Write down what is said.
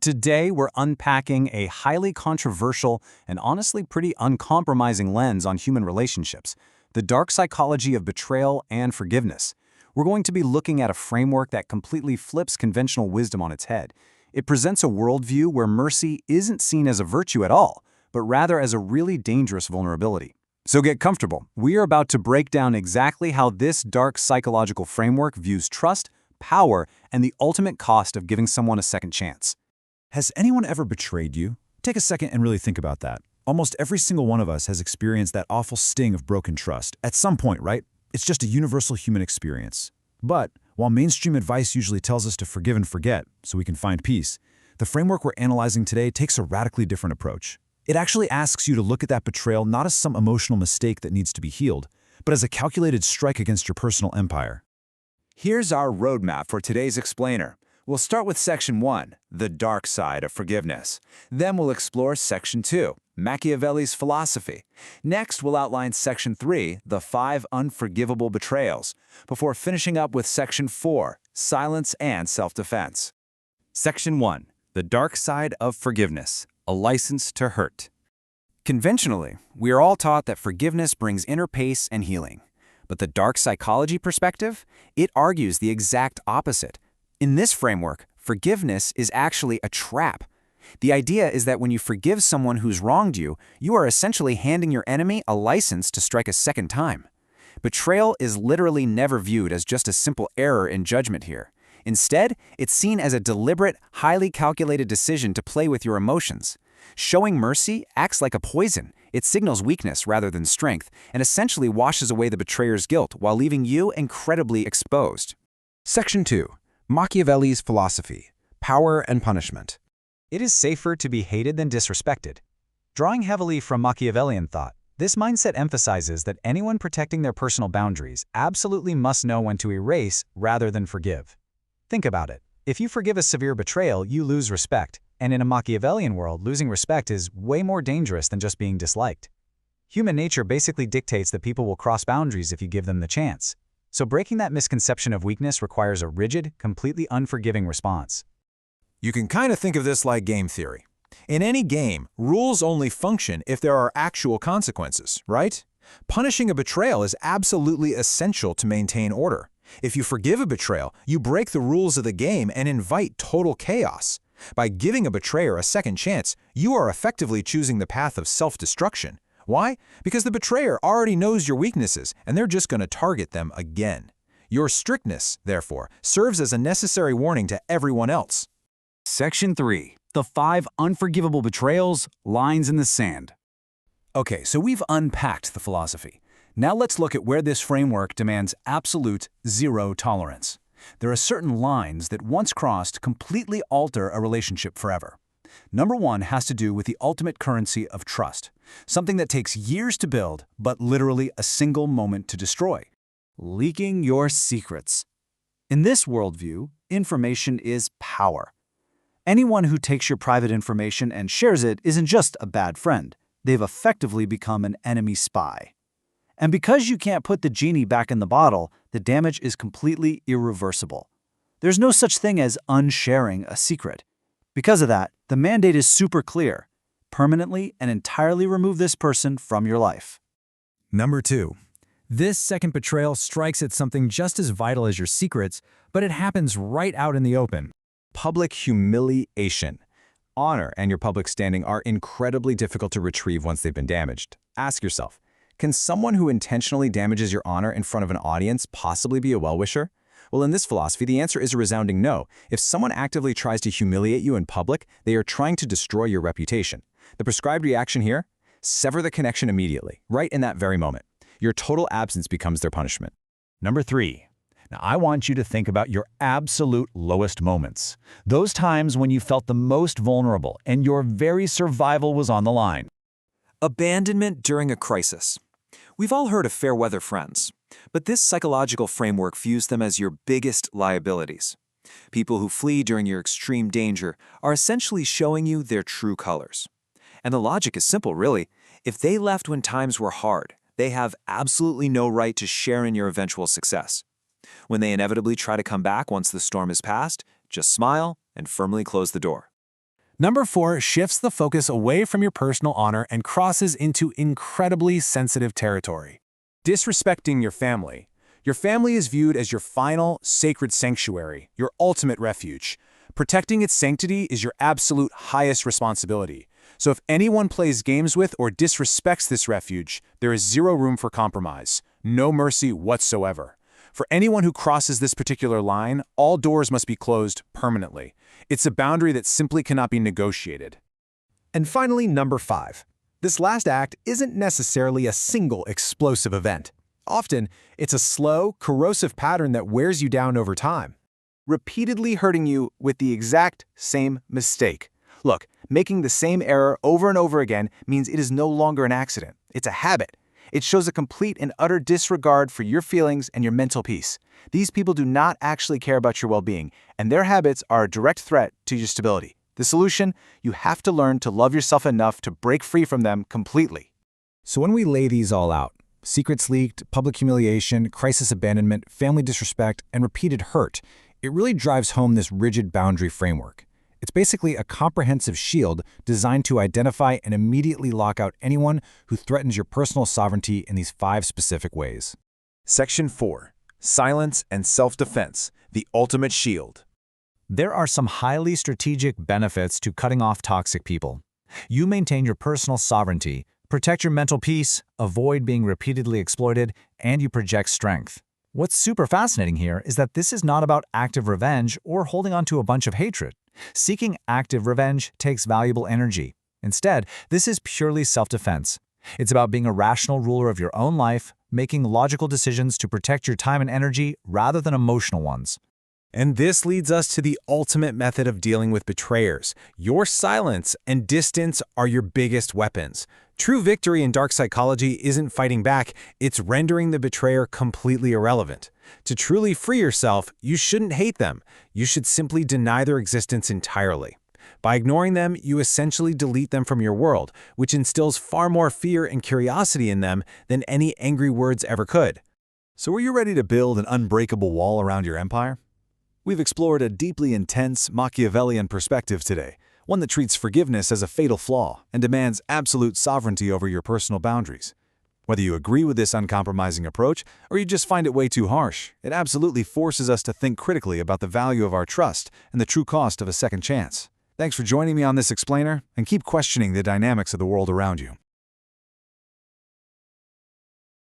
Today, we're unpacking a highly controversial and honestly pretty uncompromising lens on human relationships, the dark psychology of betrayal and forgiveness. We're going to be looking at a framework that completely flips conventional wisdom on its head. It presents a worldview where mercy isn't seen as a virtue at all, but rather as a really dangerous vulnerability. So get comfortable. We are about to break down exactly how this dark psychological framework views trust, power, and the ultimate cost of giving someone a second chance. Has anyone ever betrayed you? Take a second and really think about that. Almost every single one of us has experienced that awful sting of broken trust at some point, right? It's just a universal human experience. But while mainstream advice usually tells us to forgive and forget so we can find peace, the framework we're analyzing today takes a radically different approach. It actually asks you to look at that betrayal not as some emotional mistake that needs to be healed, but as a calculated strike against your personal empire. Here's our roadmap for today's explainer. We'll start with Section 1, the dark side of forgiveness. Then we'll explore Section 2, Machiavelli's philosophy. Next, we'll outline Section 3, the 5 unforgivable betrayals, before finishing up with Section 4, silence and self-defense. Section 1, the dark side of forgiveness, a license to hurt. Conventionally, we are all taught that forgiveness brings inner peace and healing. But the dark psychology perspective, it argues the exact opposite. In this framework, forgiveness is actually a trap. The idea is that when you forgive someone who's wronged you, you are essentially handing your enemy a license to strike a second time. Betrayal is literally never viewed as just a simple error in judgment here. Instead, it's seen as a deliberate, highly calculated decision to play with your emotions. Showing mercy acts like a poison. It signals weakness rather than strength, and essentially washes away the betrayer's guilt while leaving you incredibly exposed. Section 2. Machiavelli's philosophy, power and punishment. It is safer to be hated than disrespected. Drawing heavily from Machiavellian thought, this mindset emphasizes that anyone protecting their personal boundaries absolutely must know when to erase rather than forgive. Think about it. If you forgive a severe betrayal, you lose respect, and in a Machiavellian world, losing respect is way more dangerous than just being disliked. Human nature basically dictates that people will cross boundaries if you give them the chance. So breaking that misconception of weakness requires a rigid, completely unforgiving response. You can kind of think of this like game theory. In any game, rules only function if there are actual consequences, right? Punishing a betrayal is absolutely essential to maintain order. If you forgive a betrayal, you break the rules of the game and invite total chaos. By giving a betrayer a second chance, you are effectively choosing the path of self-destruction. Why? Because the betrayer already knows your weaknesses, and they're just going to target them again. Your strictness, therefore, serves as a necessary warning to everyone else. Section 3. The 5 unforgivable betrayals, lines in the sand. Okay, so we've unpacked the philosophy. Now let's look at where this framework demands absolute zero tolerance. There are certain lines that once crossed completely alter a relationship forever. Number 1 has to do with the ultimate currency of trust, something that takes years to build, but literally a single moment to destroy. Leaking your secrets. In this worldview, information is power. Anyone who takes your private information and shares it isn't just a bad friend. They've effectively become an enemy spy. And because you can't put the genie back in the bottle, the damage is completely irreversible. There's no such thing as unsharing a secret. Because of that, the mandate is super clear. Permanently and entirely remove this person from your life. Number 2. This second betrayal strikes at something just as vital as your secrets, but it happens right out in the open. Public humiliation. Honor and your public standing are incredibly difficult to retrieve once they've been damaged. Ask yourself, can someone who intentionally damages your honor in front of an audience possibly be a well-wisher? Well, in this philosophy, the answer is a resounding no. If someone actively tries to humiliate you in public, they are trying to destroy your reputation. The prescribed reaction here? Sever the connection immediately, right in that very moment. Your total absence becomes their punishment. Number 3. Now, I want you to think about your absolute lowest moments. Those times when you felt the most vulnerable and your very survival was on the line. Abandonment during a crisis. We've all heard of fair weather friends, but this psychological framework views them as your biggest liabilities. People who flee during your extreme danger are essentially showing you their true colors. And the logic is simple, really. If they left when times were hard, they have absolutely no right to share in your eventual success. When they inevitably try to come back once the storm is past, just smile and firmly close the door. Number 4 shifts the focus away from your personal honor and crosses into incredibly sensitive territory. Disrespecting your family. Your family is viewed as your final, sacred sanctuary, your ultimate refuge. Protecting its sanctity is your absolute highest responsibility. So if anyone plays games with or disrespects this refuge, there is zero room for compromise, no mercy whatsoever. For anyone who crosses this particular line, all doors must be closed permanently. It's a boundary that simply cannot be negotiated. And finally, number 5. This last act isn't necessarily a single explosive event. Often, it's a slow, corrosive pattern that wears you down over time, repeatedly hurting you with the exact same mistake. Look, making the same error over and over again means it is no longer an accident. It's a habit. It shows a complete and utter disregard for your feelings and your mental peace. These people do not actually care about your well-being, and their habits are a direct threat to your stability. The solution? You have to learn to love yourself enough to break free from them completely. So when we lay these all out, secrets leaked, public humiliation, crisis abandonment, family disrespect, and repeated hurt, it really drives home this rigid boundary framework. It's basically a comprehensive shield designed to identify and immediately lock out anyone who threatens your personal sovereignty in these 5 specific ways. Section 4. Silence and self-defense, the ultimate shield. There are some highly strategic benefits to cutting off toxic people. You maintain your personal sovereignty, protect your mental peace, avoid being repeatedly exploited, and you project strength. What's super fascinating here is that this is not about active revenge or holding on to a bunch of hatred. Seeking active revenge takes valuable energy. Instead, this is purely self-defense. It's about being a rational ruler of your own life, making logical decisions to protect your time and energy rather than emotional ones. And this leads us to the ultimate method of dealing with betrayers. Your silence and distance are your biggest weapons. True victory in dark psychology isn't fighting back, it's rendering the betrayer completely irrelevant. To truly free yourself, you shouldn't hate them. You should simply deny their existence entirely. By ignoring them, you essentially delete them from your world, which instills far more fear and curiosity in them than any angry words ever could. So are you ready to build an unbreakable wall around your empire? We've explored a deeply intense Machiavellian perspective today, one that treats forgiveness as a fatal flaw and demands absolute sovereignty over your personal boundaries. Whether you agree with this uncompromising approach or you just find it way too harsh, it absolutely forces us to think critically about the value of our trust and the true cost of a second chance. Thanks for joining me on this explainer, and keep questioning the dynamics of the world around you.